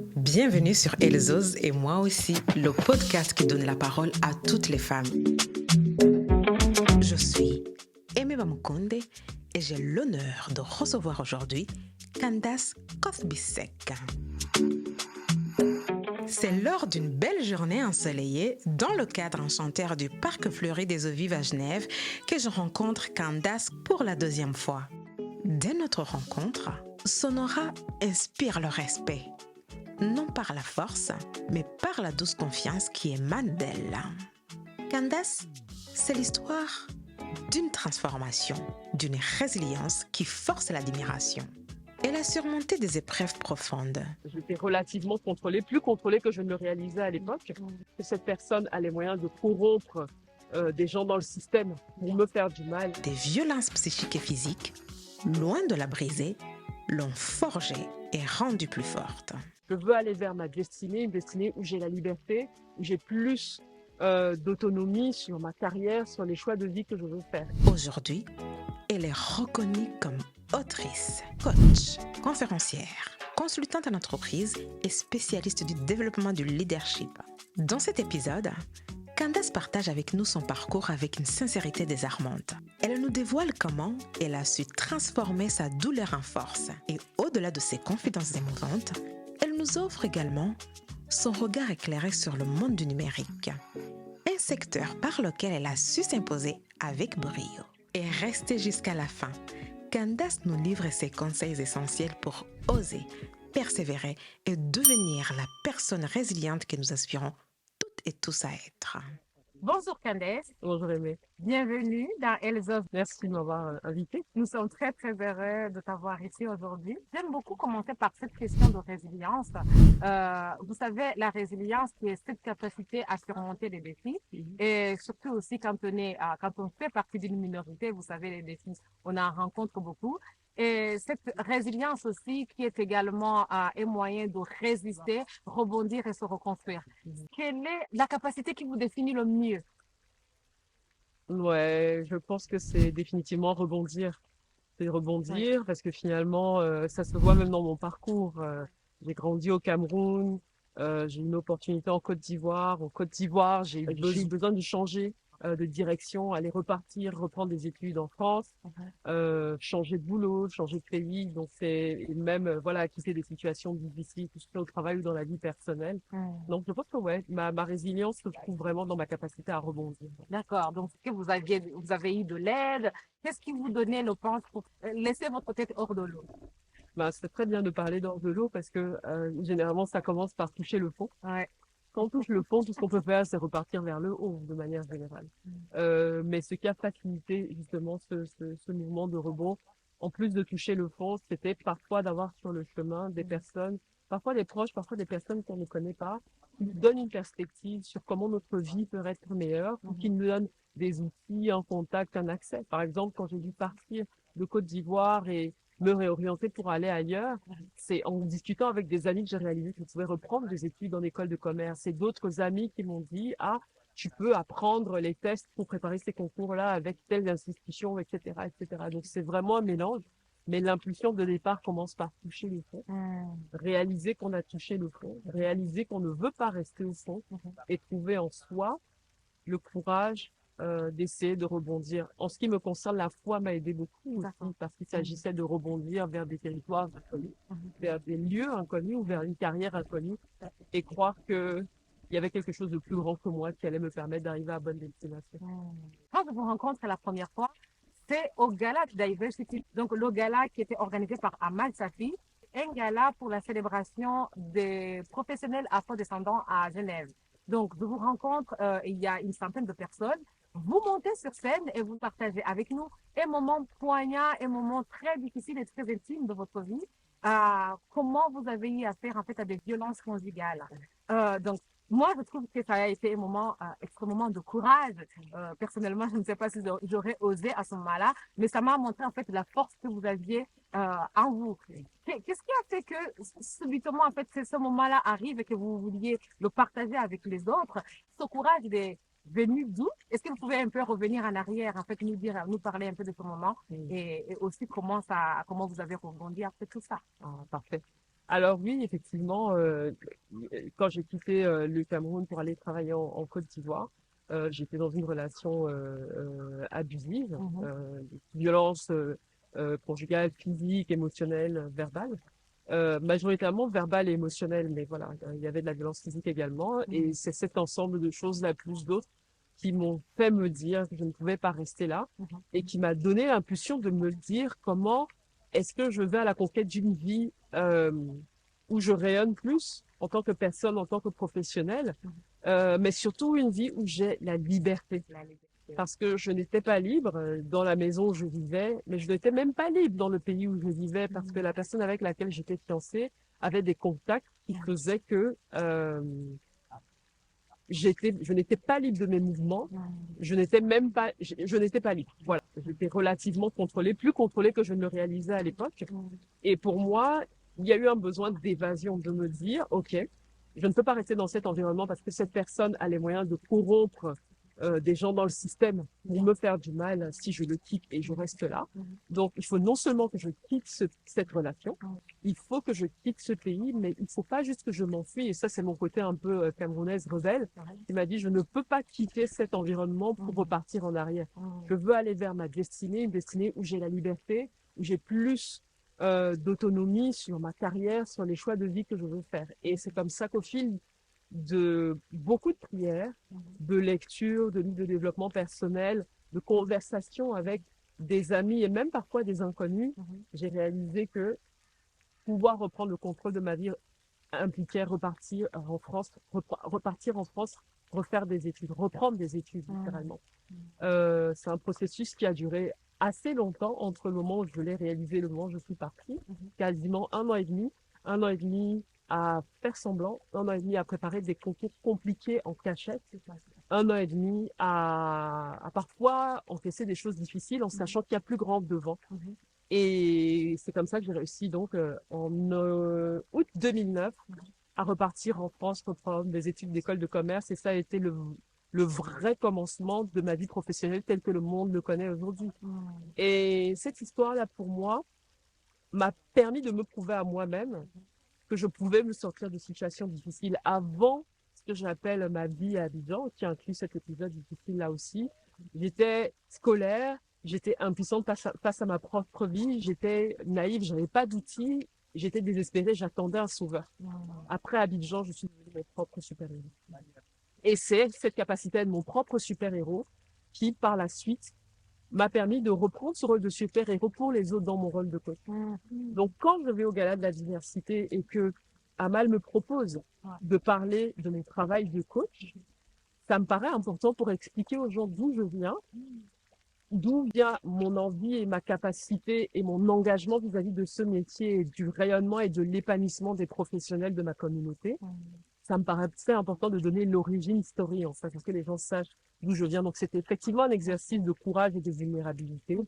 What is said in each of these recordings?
Bienvenue sur Elles osent et moi aussi, le podcast qui donne la parole à toutes les femmes. Je suis Aimée Bamukonde et j'ai l'honneur de recevoir aujourd'hui Candace Kothbisek. C'est lors d'une belle journée ensoleillée dans le cadre enchanteur du Parc Fleuri des Eaux Vives à Genève que je rencontre Candace pour la deuxième fois. Dès notre rencontre, son aura inspire le respect. Non par la force, mais par la douce confiance qui émane d'elle. Candace, c'est l'histoire d'une transformation, d'une résilience qui force l'admiration. Elle a surmonté des épreuves profondes. J'étais relativement contrôlée, plus contrôlée que je ne le réalisais à l'époque. Que cette personne a les moyens de corrompre des gens dans le système pour me faire du mal. Des violences psychiques et physiques, loin de la briser, l'ont forgée et rendue plus forte. Je veux aller vers ma destinée, une destinée où j'ai la liberté, où j'ai plus d'autonomie sur ma carrière, sur les choix de vie que je veux faire. Aujourd'hui, elle est reconnue comme autrice, coach, conférencière, consultante en entreprise et spécialiste du développement du leadership. Dans cet épisode, Candace partage avec nous son parcours avec une sincérité désarmante. Elle nous dévoile comment elle a su transformer sa douleur en force. Et au-delà de ses confidences émouvantes, elle nous offre également son regard éclairé sur le monde du numérique, un secteur par lequel elle a su s'imposer avec brio. Et restez jusqu'à la fin. Candace nous livre ses conseils essentiels pour oser, persévérer et devenir la personne résiliente que nous aspirons toutes et tous à être. Bonjour Candace, Bonjour Aimée. bienvenue dans Elles osent. Merci de m'avoir invitée. Nous sommes très très heureux de t'avoir ici aujourd'hui. J'aime beaucoup commencer par cette question de résilience. Vous savez, la résilience qui est cette capacité à surmonter les défis et surtout aussi quand on fait partie d'une minorité, vous savez, les défis, on en rencontre beaucoup. Et cette résilience aussi qui est également un moyen de résister, rebondir et se reconstruire. Quelle est la capacité qui vous définit le mieux? Ouais, je pense que c'est définitivement rebondir. C'est rebondir parce que finalement, ça se voit même dans mon parcours. J'ai grandi au Cameroun, j'ai eu une opportunité en Côte d'Ivoire. En Côte d'Ivoire, j'ai eu besoin de changer de direction, aller repartir, reprendre des études en France, changer de boulot, changer de pays. Donc c'est et même voilà quitter des situations difficiles, que ce soit au travail ou dans la vie personnelle. Donc je pense que ouais, ma résilience se trouve vraiment dans ma capacité à rebondir. D'accord. Donc, est-ce que vous avez eu de l'aide? Qu'est-ce qui vous donnait le punch pour laisser votre tête hors de l'eau? Ben, c'est très bien de parler d'hors de l'eau parce que généralement ça commence par toucher le fond. Ouais. Quand on touche le fond, tout ce qu'on peut faire, c'est repartir vers le haut de manière générale. Mais ce qui a facilité justement ce mouvement de rebond, en plus de toucher le fond, c'était parfois d'avoir sur le chemin des personnes, parfois des proches, parfois des personnes qu'on ne connaît pas, qui nous donnent une perspective sur comment notre vie peut être meilleure, ou qui nous donnent des outils, un contact, un accès. Par exemple, quand j'ai dû partir de Côte d'Ivoire et me réorienter pour aller ailleurs, c'est en discutant avec des amis que j'ai réalisé que je pouvais reprendre des études en école de commerce. Et d'autres amis qui m'ont dit, ah, tu peux apprendre les tests pour préparer ces concours-là avec telles institutions, etc., etc. Donc c'est vraiment un mélange. Mais l'impulsion de départ commence par toucher le fond, réaliser qu'on a touché le fond, réaliser qu'on ne veut pas rester au fond et trouver en soi le courage d'essayer de rebondir. En ce qui me concerne, la foi m'a aidé beaucoup aussi parce qu'il s'agissait de rebondir vers des territoires inconnus, vers des lieux inconnus ou vers une carrière inconnue et croire que il y avait quelque chose de plus grand que moi qui allait me permettre d'arriver à bonne destination. Quand je vous rencontre la première fois, c'est au Gala Diversity, donc le gala qui était organisé par Amal Safi, un gala pour la célébration des professionnels afrodescendants à Genève. Donc, je vous rencontre, il y a une centaine de personnes. Vous montez sur scène et vous partagez avec nous un moment poignant, un moment très difficile et très intime de votre vie. Comment vous avez eu affaire en fait à des violences conjugales. Donc, moi, je trouve que ça a été un moment extrêmement de courage. Personnellement, je ne sais pas si j'aurais osé à ce moment-là, mais ça m'a montré en fait la force que vous aviez en vous. Qu'est-ce qui a fait que subitement, en fait, ce moment-là arrive et que vous vouliez le partager avec les autres? Ce courage est venu d'où? Est-ce que vous pouvez un peu revenir en arrière, en fait, nous parler un peu de ce moment et aussi comment vous avez rebondi après tout ça? Parfait. Alors oui, effectivement, quand j'ai quitté le Cameroun pour aller travailler en Côte d'Ivoire, j'étais dans une relation abusive, Mhm. violence conjugale, physique, émotionnelle, verbale. Majoritairement verbale et émotionnelle, mais voilà, il y avait de la violence physique également. Et c'est cet ensemble de choses-là, plus d'autres, qui m'ont fait me dire que je ne pouvais pas rester là Mhm. et qui m'a donné l'impulsion de me dire comment est-ce que je vais à la conquête d'une vie où je rayonne plus en tant que personne, en tant que professionnelle, mais surtout une vie où j'ai la liberté. La liberté. Parce que je n'étais pas libre dans la maison où je vivais, mais je n'étais même pas libre dans le pays où je vivais parce que la personne avec laquelle j'étais fiancée avait des contacts qui faisaient que je n'étais pas libre de mes mouvements. Je n'étais même pas, je n'étais pas libre. Voilà. J'étais relativement contrôlée, plus contrôlée que je ne le réalisais à l'époque. Et pour moi, il y a eu un besoin d'évasion, de me dire, OK, je ne peux pas rester dans cet environnement parce que cette personne a les moyens de corrompre des gens dans le système pour me faire du mal si je le quitte et je reste là. Donc, il faut non seulement que je quitte cette relation, il faut que je quitte ce pays, mais il ne faut pas juste que je m'enfuis. Et ça, c'est mon côté un peu camerounaise rebelle qui m'a dit, je ne peux pas quitter cet environnement pour repartir en arrière. Je veux aller vers ma destinée, une destinée où j'ai la liberté, où j'ai plus d'autonomie sur ma carrière, sur les choix de vie que je veux faire. Et c'est comme ça qu'au fil de beaucoup de prières, de lectures, de livres de développement personnel, de conversations avec des amis et même parfois des inconnus, j'ai réalisé que pouvoir reprendre le contrôle de ma vie impliquait repartir en France, repartir en France, refaire des études, reprendre des études littéralement. C'est un processus qui a duré assez longtemps entre le moment où je l'ai réalisé et le moment où je suis partie, quasiment 1 an et demi, 1 an et demi à faire semblant, 1 an et demi à préparer des concours compliqués en cachette, 1 an et demi à parfois encaisser des choses difficiles en sachant qu'il y a plus grand devant. Et c'est comme ça que j'ai réussi donc en août 2009 à repartir en France, reprendre des études d'école de commerce. Et ça a été le vrai commencement de ma vie professionnelle telle que le monde le connaît aujourd'hui. Et cette histoire-là, pour moi, m'a permis de me prouver à moi-même que je pouvais me sortir de situations difficiles avant ce que j'appelle ma vie à Abidjan, qui inclut cet épisode difficile là aussi. J'étais scolaire, j'étais impuissante face à ma propre vie, j'étais naïve, j'avais pas d'outils, j'étais désespérée, j'attendais un sauveur. Après Abidjan, je suis devenue mon propre super-héros. Et c'est cette capacité de mon propre super-héros qui, par la suite, m'a permis de reprendre ce rôle de super-héros pour les autres dans mon rôle de coach. Donc, quand je vais au Gala de la diversité et que Amal me propose de parler de mon travail de coach, ça me paraît important pour expliquer aux gens d'où je viens, d'où vient mon envie et ma capacité et mon engagement vis-à-vis de ce métier et du rayonnement et de l'épanouissement des professionnels de ma communauté. Ça me paraissait important de donner l'origine story, en fait, pour que les gens sachent d'où je viens. Donc, c'était effectivement un exercice de courage et de vulnérabilité,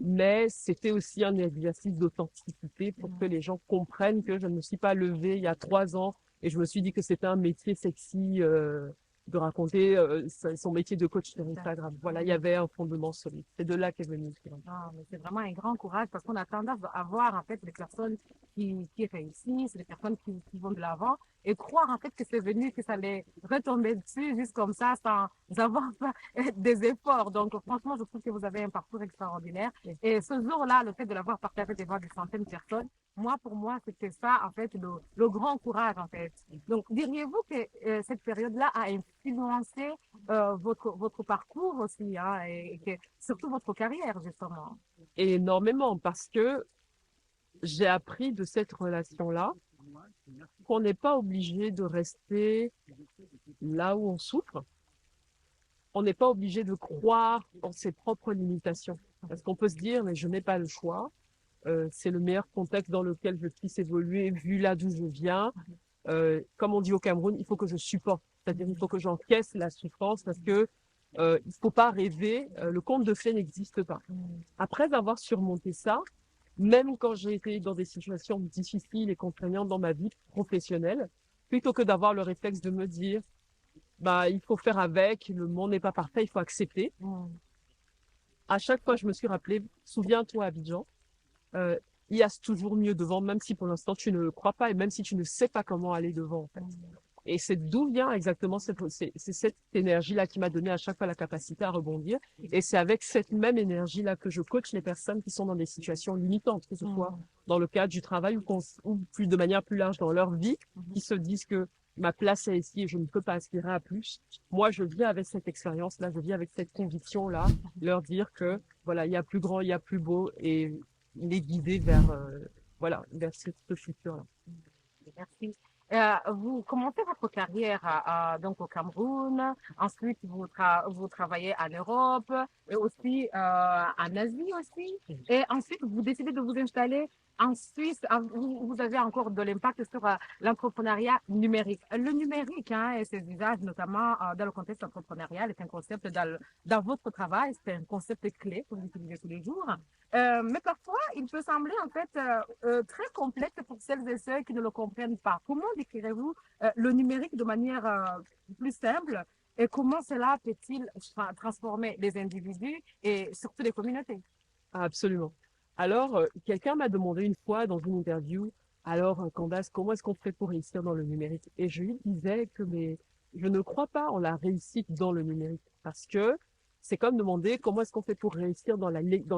mais c'était aussi un exercice d'authenticité pour que les gens comprennent que je ne me suis pas levée il y a 3 ans et je me suis dit que c'était un métier sexy de raconter son métier de coach sur Instagram. Voilà, il y avait un fondement solide. C'est de là qu'est venu le Ah, mais c'est vraiment un grand courage parce qu'on a tendance à voir en fait des personnes qui réussissent, des personnes qui vont de l'avant et croire en fait que c'est venu, que ça allait retomber dessus juste comme ça sans avoir fait des efforts. Donc franchement, je trouve que vous avez un parcours extraordinaire. Et ce jour-là, le fait de l'avoir partagé devant des centaines de personnes, pour moi, c'était ça en fait le grand courage en fait. Donc diriez-vous que cette période-là a influencé votre parcours aussi, hein, et que, surtout votre carrière, justement. Et énormément parce que j'ai appris de cette relation-là qu'on n'est pas obligé de rester là où on souffre. On n'est pas obligé de croire en ses propres limitations. Parce qu'on peut se dire, mais je n'ai pas le choix. C'est le meilleur contexte dans lequel je puisse évoluer, vu là d'où je viens. Comme on dit au Cameroun, il faut que je supporte. C'est-à-dire, il faut que j'encaisse la souffrance parce que il faut pas rêver. Le conte de fées n'existe pas. Après avoir surmonté ça, même quand j'ai été dans des situations difficiles et contraignantes dans ma vie professionnelle, plutôt que d'avoir le réflexe de me dire, bah, il faut faire avec, le monde n'est pas parfait, il faut accepter. À chaque fois, je me suis rappelé, souviens-toi, Abidjan, il y a toujours mieux devant, même si pour l'instant tu ne le crois pas et même si tu ne sais pas comment aller devant, en fait. Et c'est d'où vient exactement c'est cette énergie-là qui m'a donné à chaque fois la capacité à rebondir. Et c'est avec cette même énergie-là que je coach les personnes qui sont dans des situations limitantes, que ce soit dans le cadre du travail ou plus de manière plus large dans leur vie, qui se disent que ma place est ici et je ne peux pas aspirer à plus. Moi, je viens avec cette expérience-là, je viens avec cette conviction-là, leur dire que voilà, il y a plus grand, il y a plus beau et les guider vers voilà, vers ce futur-là. Merci. Vous commencez votre carrière donc au Cameroun, ensuite vous travaillez en Europe et aussi en Asie aussi, et ensuite vous décidez de vous installer en Suisse. Vous avez encore de l'impact sur l'entrepreneuriat numérique. Le numérique hein, et ses usages, notamment dans le contexte entrepreneurial, est un concept dans votre travail, c'est un concept clé que vous utilisez tous les jours. Mais parfois, il peut sembler en fait très complexe pour celles et ceux qui ne le comprennent pas. Comment décrirez-vous le numérique de manière plus simple et comment cela peut-il transformer les individus et surtout les communautés? Absolument. Alors, quelqu'un m'a demandé une fois dans une interview, alors, Candace, comment est-ce qu'on fait pour réussir dans le numérique? Et je lui disais que je ne crois pas en la réussite dans le numérique parce que c'est comme demander comment est-ce qu'on fait pour réussir dans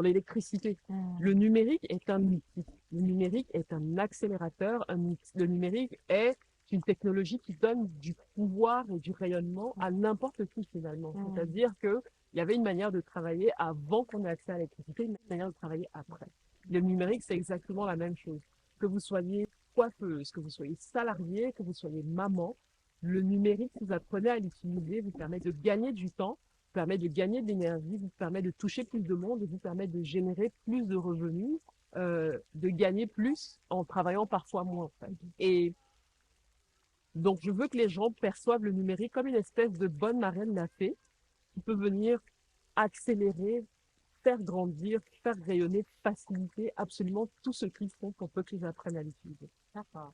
l'électricité. Le numérique est un outil. Le numérique est un accélérateur. Le numérique est une technologie qui donne du pouvoir et du rayonnement à n'importe qui finalement. C'est-à-dire que il y avait une manière de travailler avant qu'on ait accès à l'électricité, une manière de travailler après. Le numérique, c'est exactement la même chose. Que vous soyez coiffeuse, que vous soyez salarié, que vous soyez maman, le numérique, si vous apprenez à l'utiliser, vous permet de gagner du temps, vous permet de gagner de l'énergie, vous permet de toucher plus de monde, vous permet de générer plus de revenus, de gagner plus en travaillant parfois moins. En fait. Et donc, je veux que les gens perçoivent le numérique comme une espèce de bonne marraine la fée qui peut venir accélérer, faire grandir, faire rayonner, faciliter absolument tout ce qu'ils font pour peu qu'ils apprennent à l'utiliser. D'accord,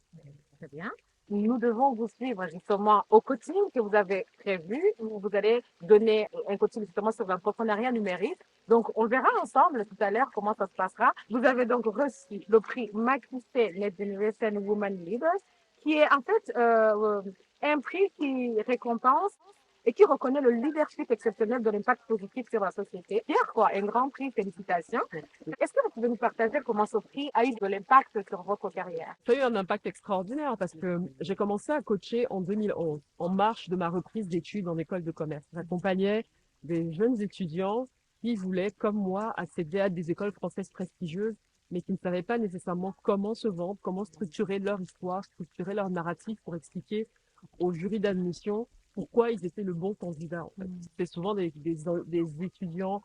très bien. Nous devons vous suivre justement au coaching que vous avez prévu, où vous allez donner un coaching justement sur l'entrepreneuriat numérique. Donc, on verra ensemble tout à l'heure comment ça se passera. Vous avez donc reçu le prix McKinsey Next Generation Women Leaders, qui est en fait un prix qui récompense et qui reconnaît le leadership exceptionnel de l'impact positif sur la société. Dire quoi, un grand prix, félicitations. Est-ce que vous pouvez nous partager comment ce prix a eu de l'impact sur votre carrière? Ça a eu un impact extraordinaire parce que j'ai commencé à coacher en 2011, en marge de ma reprise d'études en école de commerce. J'accompagnais des jeunes étudiants qui voulaient, comme moi, accéder à des écoles françaises prestigieuses, mais qui ne savaient pas nécessairement comment se vendre, comment structurer leur histoire, structurer leur narratif pour expliquer au jury d'admission pourquoi ils étaient le bon candidat. En fait. C'était souvent des étudiants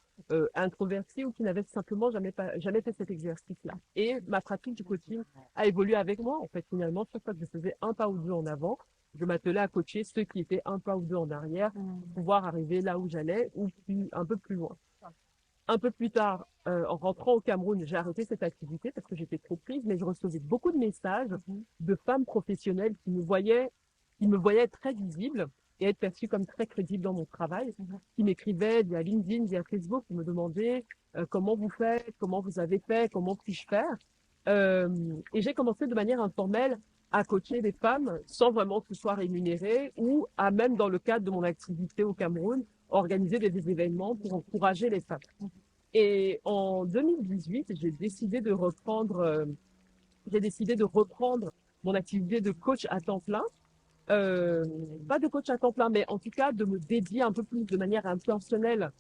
introvertis ou qui n'avaient simplement jamais fait cet exercice-là. Et ma pratique du coaching a évolué avec moi. En fait, finalement, chaque fois que je faisais un pas ou deux en avant, je m'attelais à coacher ceux qui étaient un pas ou deux en arrière pour pouvoir arriver là où j'allais ou un peu plus loin. Un peu plus tard, en rentrant au Cameroun, j'ai arrêté cette activité parce que j'étais trop prise, mais je recevais beaucoup de messages de femmes professionnelles qui me voyaient très visible et être perçue comme très crédible dans mon travail, qui m'écrivaient via LinkedIn, via Facebook, qui me demandaient comment vous faites, comment vous avez fait, comment puis-je faire. Et j'ai commencé de manière informelle à coacher des femmes sans vraiment que ce soit rémunéré ou à même dans le cadre de mon activité au Cameroun, organiser des événements pour encourager les femmes. Et en 2018, j'ai décidé de reprendre mon activité de coach à temps plein. Pas de coach à temps plein, mais en tout cas de me dédier un peu plus de manière intentionnelle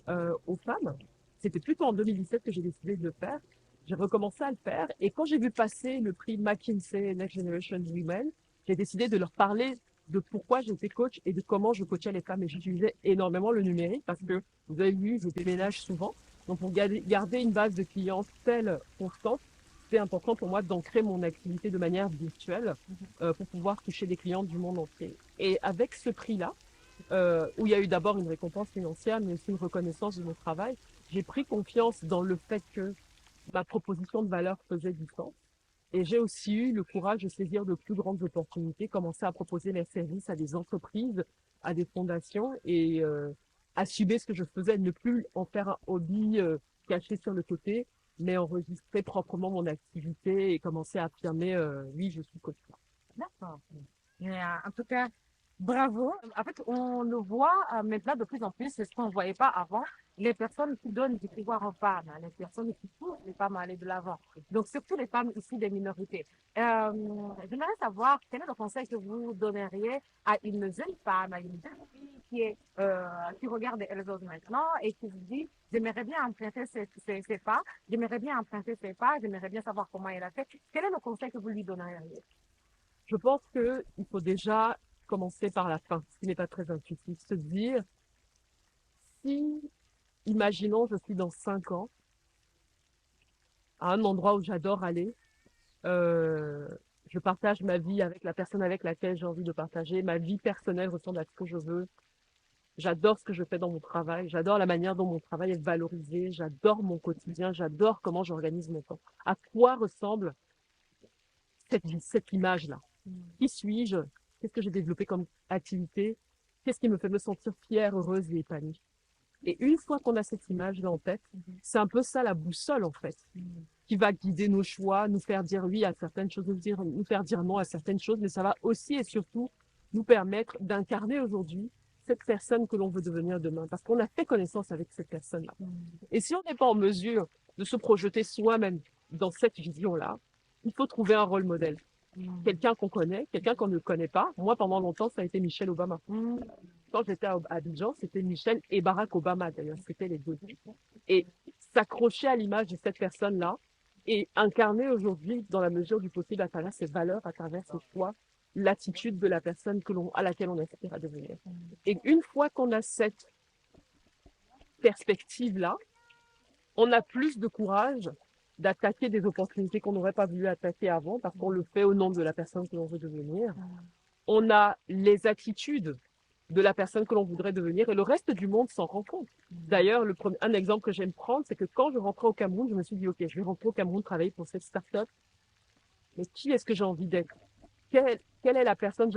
aux femmes. C'était plutôt en 2017 que j'ai décidé de le faire. J'ai recommencé à le faire et quand j'ai vu passer le prix McKinsey Next Generation Women, j'ai décidé de leur parler de pourquoi j'étais coach et de comment je coachais les femmes. Et j'utilisais énormément le numérique parce que vous avez vu, je déménage souvent. Donc pour garder une base de clientèle constante, c'est important pour moi d'ancrer mon activité de manière virtuelle pour pouvoir toucher des clients du monde entier. Et avec ce prix-là, où il y a eu d'abord une récompense financière, mais aussi une reconnaissance de mon travail, j'ai pris confiance dans le fait que ma proposition de valeur faisait du sens. Et j'ai aussi eu le courage de saisir de plus grandes opportunités, commencer à proposer mes services à des entreprises, à des fondations et assumer ce que je faisais, ne plus en faire un hobby caché sur le côté, mais enregistrer proprement mon activité et commencer à affirmer, oui, je suis coach. D'accord. Mais, en tout cas, bravo. En fait, on le voit maintenant de plus en plus, c'est ce qu'on ne voyait pas avant, les personnes qui donnent du pouvoir aux femmes, hein, les personnes qui poussent les femmes à aller de l'avant. Donc, surtout les femmes issues des minorités. J'aimerais savoir quel est le conseil que vous donneriez à une jeune femme, à une jeune fille qui regarde les réseaux maintenant et qui se dit, j'aimerais bien emprunter ces pas, j'aimerais bien emprunter ces pas, j'aimerais bien savoir comment elle a fait. Quel est le conseil que vous lui donneriez? Je pense qu'il faut déjà commencer par la fin, ce qui n'est pas très intuitif. Se dire, si, imaginons, je suis dans 5 ans, à un endroit où j'adore aller, euh, je partage ma vie avec la personne avec laquelle j'ai envie de partager, ma vie personnelle ressemble à ce que je veux, j'adore ce que je fais dans mon travail, j'adore la manière dont mon travail est valorisé, j'adore mon quotidien, j'adore comment j'organise mon temps. À quoi ressemble cette image-là? Qui suis-je? Qu'est-ce que j'ai développé comme activité? Qu'est-ce qui me fait me sentir fière, heureuse et épanouie? Et une fois qu'on a cette image-là en tête, c'est un peu ça la boussole, en fait, qui va guider nos choix, nous faire dire oui à certaines choses, nous faire dire non à certaines choses, mais ça va aussi et surtout nous permettre d'incarner aujourd'hui cette personne que l'on veut devenir demain, parce qu'on a fait connaissance avec cette personne-là. Et si on n'est pas en mesure de se projeter soi-même dans cette vision-là, il faut trouver un rôle modèle. Quelqu'un qu'on connaît, quelqu'un qu'on ne connaît pas. Moi, pendant longtemps, ça a été Michelle Obama. Quand j'étais à Abidjan, c'était Michelle et Barack Obama, d'ailleurs, c'était les deux. Et s'accrocher à l'image de cette personne-là et incarner aujourd'hui, dans la mesure du possible, à travers ses valeurs, à travers ses choix, l'attitude de la personne à laquelle on aspire à devenir. Et une fois qu'on a cette perspective-là, on a plus de courage d'attaquer des opportunités qu'on n'aurait pas voulu attaquer avant parce qu'on le fait au nom de la personne que l'on veut devenir. On a les attitudes de la personne que l'on voudrait devenir et le reste du monde s'en rend compte. D'ailleurs, un exemple que j'aime prendre, c'est que quand je rentrais au Cameroun, je me suis dit, OK, je vais rentrer au Cameroun travailler pour cette start-up. Mais qui est-ce que j'ai envie d'être? Quelle est la personne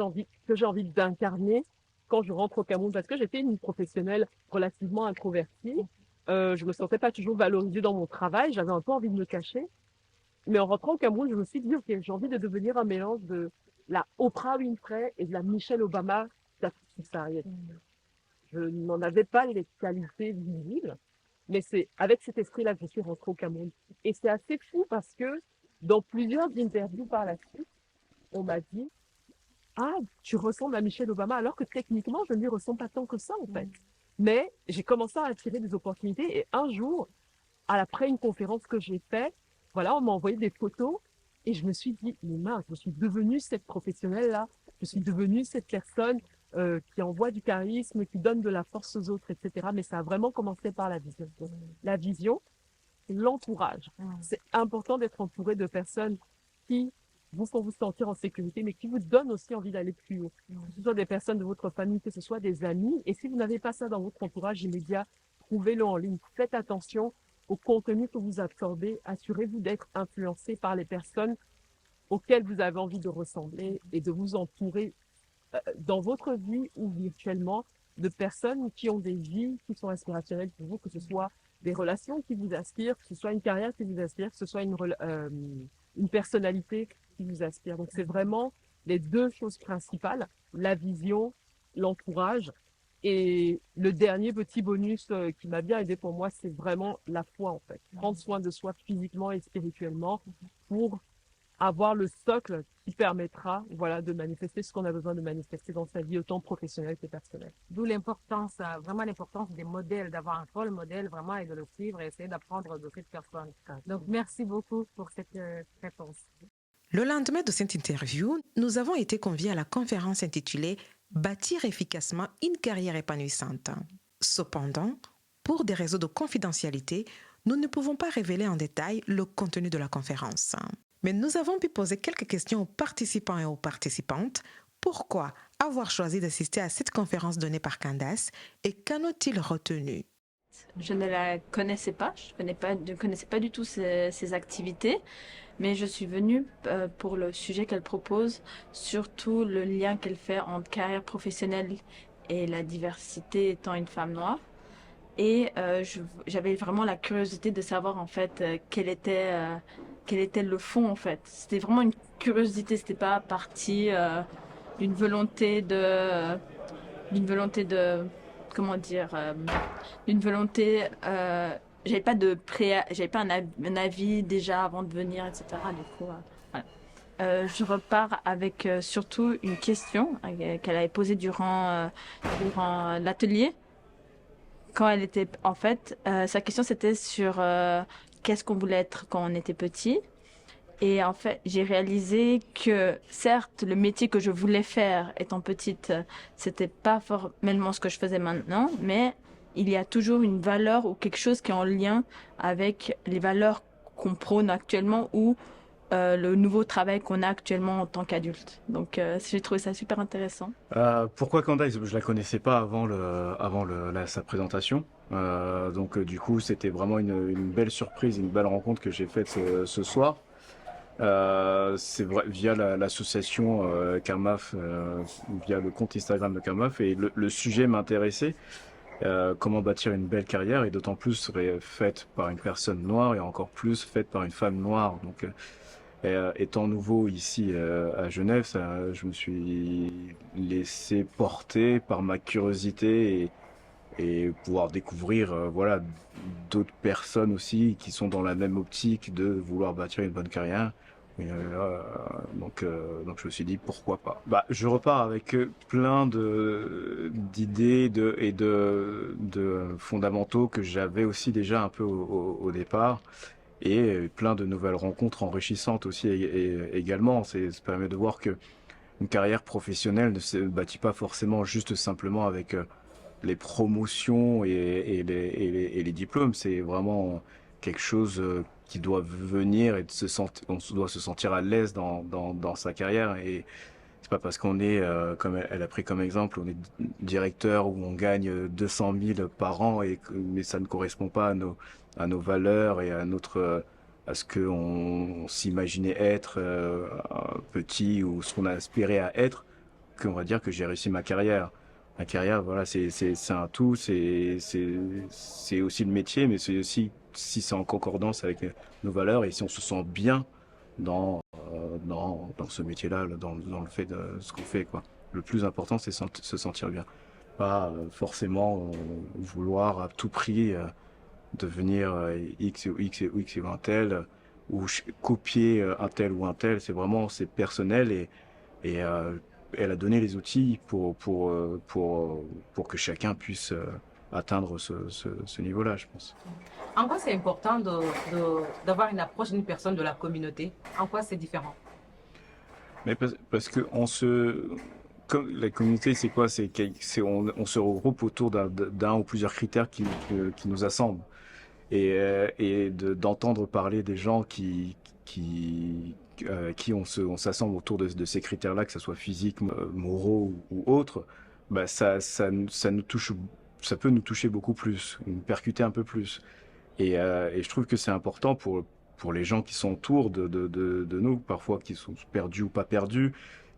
que j'ai envie d'incarner quand je rentre au Cameroun? Parce que j'étais une professionnelle relativement introvertie. Je me sentais pas toujours valorisée dans mon travail. J'avais un peu envie de me cacher. Mais en rentrant au Cameroun, je me suis dit, OK, j'ai envie de devenir un mélange de la Oprah Winfrey et de la Michelle Obama d'Afrique subsaharienne. Je n'en avais pas les qualités visibles, mais c'est avec cet esprit-là que je suis rentrée au Cameroun. Et c'est assez fou parce que dans plusieurs interviews par la suite, on m'a dit, ah, tu ressembles à Michelle Obama, alors que techniquement, je ne lui ressemble pas tant que ça, en fait. Mais j'ai commencé à attirer des opportunités et un jour, après une conférence que j'ai faite, voilà, on m'a envoyé des photos et je me suis dit, mais mince, je suis devenue cette professionnelle-là, je suis devenue cette personne qui envoie du charisme, qui donne de la force aux autres, etc. Mais ça a vraiment commencé par la vision. La vision, l'entourage. C'est important d'être entouré de personnes qui vous font vous sentir en sécurité, mais qui vous donnent aussi envie d'aller plus haut. Que ce soit des personnes de votre famille, que ce soit des amis. Et si vous n'avez pas ça dans votre entourage immédiat, trouvez-le en ligne. Faites attention au contenu que vous absorbez. Assurez-vous d'être influencé par les personnes auxquelles vous avez envie de ressembler et de vous entourer dans votre vie ou virtuellement de personnes qui ont des vies qui sont inspirationnelles pour vous, que ce soit des relations qui vous inspirent, que ce soit une carrière qui vous inspire, que ce soit une personnalité qui vous inspire. Donc, c'est vraiment les deux choses principales, la vision, l'entourage. Et le dernier petit bonus qui m'a bien aidé pour moi, c'est vraiment la foi, en fait. Prendre soin de soi physiquement et spirituellement pour avoir le socle qui permettra, voilà, de manifester ce qu'on a besoin de manifester dans sa vie, autant professionnelle que personnelle. D'où l'importance, vraiment l'importance des modèles, d'avoir un rôle modèle vraiment et de le suivre et essayer d'apprendre de cette personne. Donc, merci beaucoup pour cette réponse. Le lendemain de cette interview, nous avons été conviés à la conférence intitulée « Bâtir efficacement une carrière épanouissante ». Cependant, pour des raisons de confidentialité, nous ne pouvons pas révéler en détail le contenu de la conférence. Mais nous avons pu poser quelques questions aux participants et aux participantes. Pourquoi avoir choisi d'assister à cette conférence donnée par Candace et qu'en ont-ils retenu? Je ne la connaissais pas, je ne connaissais pas du tout ses activités, mais je suis venue pour le sujet qu'elle propose, surtout le lien qu'elle fait entre carrière professionnelle et la diversité étant une femme noire. Et j'avais vraiment la curiosité de savoir en fait quel était le fond en fait. C'était vraiment une curiosité, c'était pas parti d'une volonté de d'une volonté de comment dire d'une volonté j'avais pas un avis déjà avant de venir, etc. Du coup, voilà. Je repars avec surtout une question qu'elle avait posée durant l'atelier. Quand elle était, en fait, sa question c'était sur qu'est-ce qu'on voulait être quand on était petit. Et en fait, j'ai réalisé que certes, le métier que je voulais faire étant petite, c'était pas formellement ce que je faisais maintenant, mais il y a toujours une valeur ou quelque chose qui est en lien avec les valeurs qu'on prône actuellement ou le nouveau travail qu'on a actuellement en tant qu'adulte. Donc, j'ai trouvé ça super intéressant. Pourquoi Candace? Je la connaissais pas sa présentation. Donc du coup, c'était vraiment une belle surprise, une belle rencontre que j'ai faite ce soir. C'est vrai, via l'association CAMAF, via le compte Instagram de CAMAF, et le sujet m'intéressait. Comment bâtir une belle carrière, et d'autant plus faite par une personne noire et encore plus faite par une femme noire. Donc étant nouveau ici à Genève, je me suis laissé porter par ma curiosité et pouvoir découvrir voilà, d'autres personnes aussi qui sont dans la même optique de vouloir bâtir une bonne carrière. Donc je me suis dit pourquoi pas. Je repars avec plein d'idées de fondamentaux que j'avais aussi déjà un peu au départ, et plein de nouvelles rencontres enrichissantes aussi également. Ça permet de voir que une carrière professionnelle ne se bâtit pas forcément juste simplement avec les promotions et les diplômes. C'est vraiment quelque chose qui doit venir, et on doit se sentir à l'aise dans sa carrière. Et c'est pas parce qu'on est, comme elle a pris comme exemple, on est directeur où on gagne 200 000 par an, mais ça ne correspond pas à nos valeurs et à ce qu'on s'imaginait être petit, ou ce qu'on a aspiré à être, qu'on va dire que j'ai réussi ma carrière. La carrière, voilà, c'est un tout, c'est aussi le métier, mais c'est aussi si c'est en concordance avec nos valeurs, et si on se sent bien dans ce métier-là, dans le fait de ce qu'on fait, quoi. Le plus important, c'est se sentir bien. Pas forcément vouloir à tout prix devenir X ou X ou un tel, ou copier un tel ou un tel. C'est personnel, et elle a donné les outils pour que chacun puisse atteindre ce niveau-là, je pense. En quoi c'est important d'avoir une approche d'une personne de la communauté? En quoi c'est différent? Mais parce que comme la communauté, c'est quoi? On se regroupe autour d'un ou plusieurs critères qui nous assemblent. Et d'entendre parler des gens qui on s'assemble autour de ces critères-là, que ce soit physique, moraux ou autres, ça nous touche, ça peut nous toucher beaucoup plus, nous percuter un peu plus. Et je trouve que c'est important pour les gens qui sont autour de nous, parfois qui sont perdus ou pas perdus,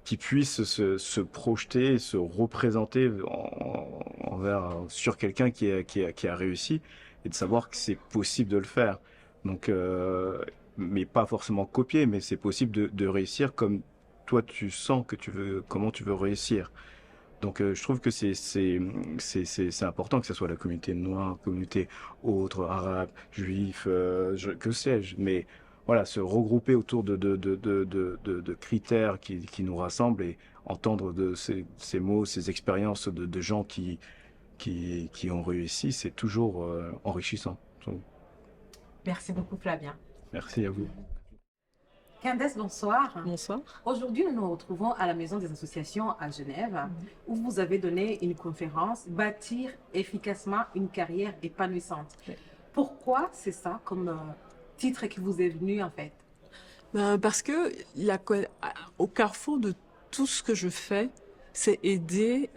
qui puissent se projeter, se représenter sur quelqu'un qui a réussi, et de savoir que c'est possible de le faire. Donc, mais pas forcément copier, mais c'est possible de réussir comme toi tu sens comment tu veux réussir. Donc, je trouve que c'est important que ce soit la communauté noire, communauté autre, arabe, juif, que sais-je. Mais voilà, se regrouper autour de critères qui nous rassemblent, et entendre ces mots, ces expériences de gens qui ont réussi, c'est toujours enrichissant. Donc, Merci beaucoup, Flavien. merci à vous. Candace, bonsoir. Bonsoir. Aujourd'hui, nous nous retrouvons à la Maison des Associations à Genève, où vous avez donné une conférence « Bâtir efficacement une carrière épanouissante ». Pourquoi c'est ça comme titre qui vous est venu en fait? Parce que au carrefour de tout ce que je fais, c'est aider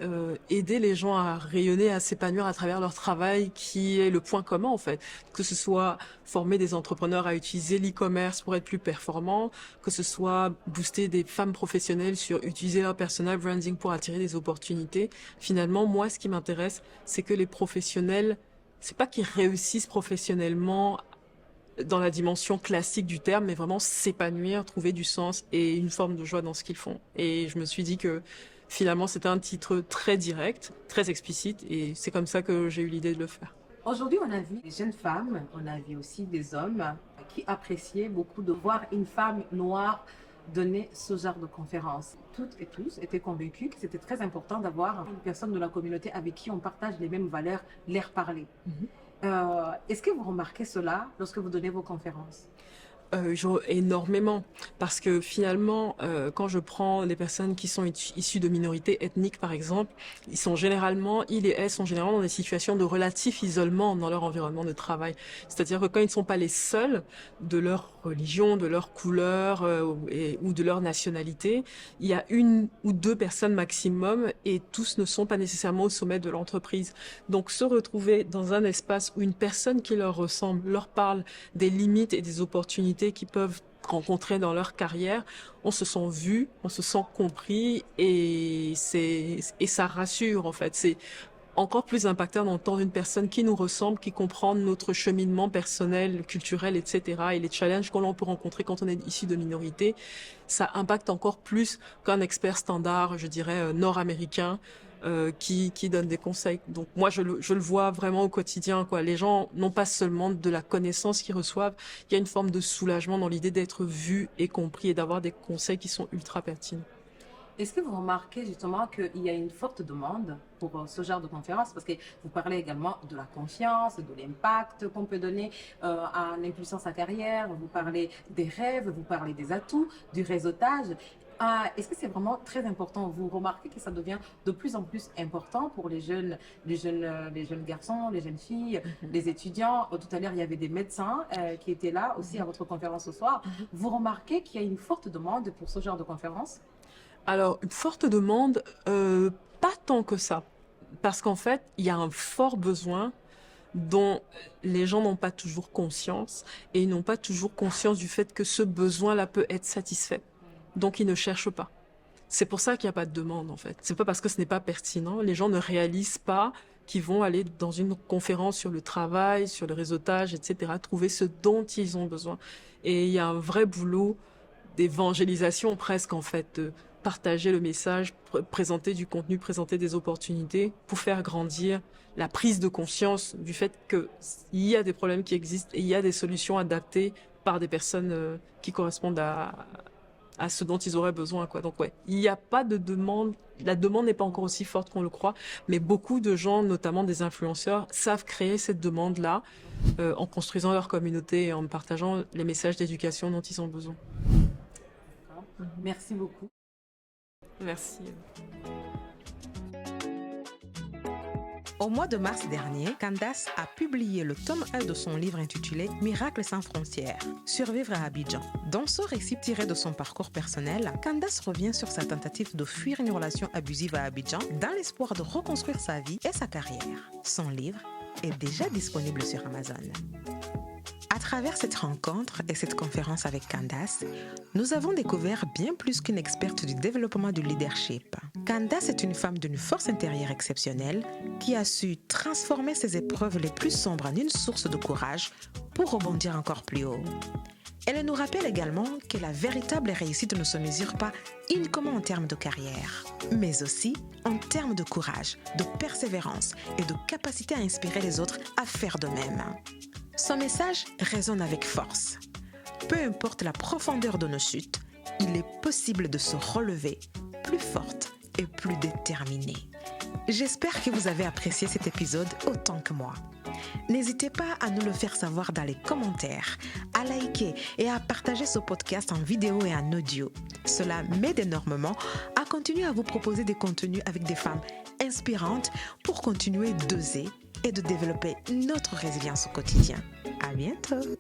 les gens à rayonner, à s'épanouir à travers leur travail, qui est le point commun en fait. Que ce soit former des entrepreneurs à utiliser l'e-commerce pour être plus performants, que ce soit booster des femmes professionnelles sur utiliser leur personal branding pour attirer des opportunités. Finalement, moi, ce qui m'intéresse, c'est que les professionnels c'est pas qu'ils réussissent professionnellement dans la dimension classique du terme, mais vraiment s'épanouir, trouver du sens et une forme de joie dans ce qu'ils font. Et je me suis dit que finalement, c'était un titre très direct, très explicite, et c'est comme ça que j'ai eu l'idée de le faire. Aujourd'hui, on a vu des jeunes femmes, on a vu aussi des hommes qui appréciaient beaucoup de voir une femme noire donner ce genre de conférence. Toutes et tous étaient convaincus que c'était très important d'avoir une personne de la communauté avec qui on partage les mêmes valeurs, l'air parler. Est-ce que vous remarquez cela lorsque vous donnez vos conférences? Énormément, parce que finalement, quand je prends des personnes qui sont issues de minorités ethniques, par exemple, ils et elles sont généralement dans des situations de relatif isolement dans leur environnement de travail. C'est-à-dire que quand ils ne sont pas les seuls de leur religion, de leur couleur ou de leur nationalité, il y a une ou deux personnes maximum et tous ne sont pas nécessairement au sommet de l'entreprise. Donc se retrouver dans un espace où une personne qui leur ressemble leur parle des limites et des opportunités qu'ils peuvent rencontrer dans leur carrière, on se sent vu, on se sent compris et ça rassure en fait. C'est encore plus impactant d'entendre une personne qui nous ressemble, qui comprend notre cheminement personnel, culturel, etc. et les challenges qu'on peut rencontrer quand on est issu de minorités. Ça impacte encore plus qu'un expert standard, je dirais, nord-américain, qui donne des conseils. Donc moi, je le vois vraiment au quotidien, quoi. Les gens n'ont pas seulement de la connaissance qu'ils reçoivent, il y a une forme de soulagement dans l'idée d'être vus et compris et d'avoir des conseils qui sont ultra pertinents. Est-ce que vous remarquez justement qu'il y a une forte demande pour ce genre de conférence? Parce que vous parlez également de la confiance, de l'impact qu'on peut donner à l'impulsion de sa carrière, vous parlez des rêves, vous parlez des atouts, du réseautage. Est-ce que c'est vraiment très important? Vous remarquez que ça devient de plus en plus important pour les jeunes garçons, les jeunes filles, les étudiants. Tout à l'heure, il y avait des médecins qui étaient là aussi à votre conférence ce soir. Vous remarquez qu'il y a une forte demande pour ce genre de conférence? Alors, une forte demande, pas tant que ça. Parce qu'en fait, il y a un fort besoin dont les gens n'ont pas toujours conscience et ils n'ont pas toujours conscience du fait que ce besoin-là peut être satisfait. Donc, ils ne cherchent pas. C'est pour ça qu'il n'y a pas de demande, en fait. C'est pas parce que ce n'est pas pertinent. Les gens ne réalisent pas qu'ils vont aller dans une conférence sur le travail, sur le réseautage, etc., trouver ce dont ils ont besoin. Et il y a un vrai boulot d'évangélisation presque, en fait, de partager le message, présenter du contenu, présenter des opportunités pour faire grandir la prise de conscience du fait qu'il y a des problèmes qui existent et il y a des solutions adaptées par des personnes qui correspondent à ce dont ils auraient besoin, quoi. Donc ouais, il n'y a pas de demande, la demande n'est pas encore aussi forte qu'on le croit, mais beaucoup de gens, notamment des influenceurs, savent créer cette demande-là en construisant leur communauté et en partageant les messages d'éducation dont ils ont besoin. Merci beaucoup. Merci. Au mois de mars dernier, Candace a publié le tome 1 de son livre intitulé Miracles sans frontières, Survivre à Abidjan. Dans ce récit tiré de son parcours personnel, Candace revient sur sa tentative de fuir une relation abusive à Abidjan dans l'espoir de reconstruire sa vie et sa carrière. Son livre est déjà disponible sur Amazon. À travers cette rencontre et cette conférence avec Candace, nous avons découvert bien plus qu'une experte du développement du leadership. Candace est une femme d'une force intérieure exceptionnelle qui a su transformer ses épreuves les plus sombres en une source de courage pour rebondir encore plus haut. Elle nous rappelle également que la véritable réussite ne se mesure pas uniquement en termes de carrière, mais aussi en termes de courage, de persévérance et de capacité à inspirer les autres à faire de même. Son message résonne avec force. Peu importe la profondeur de nos chutes, il est possible de se relever plus forte et plus déterminée. J'espère que vous avez apprécié cet épisode autant que moi. N'hésitez pas à nous le faire savoir dans les commentaires, à liker et à partager ce podcast en vidéo et en audio. Cela m'aide énormément à continuer à vous proposer des contenus avec des femmes inspirantes pour continuer d'oser et de développer notre résilience au quotidien. À bientôt!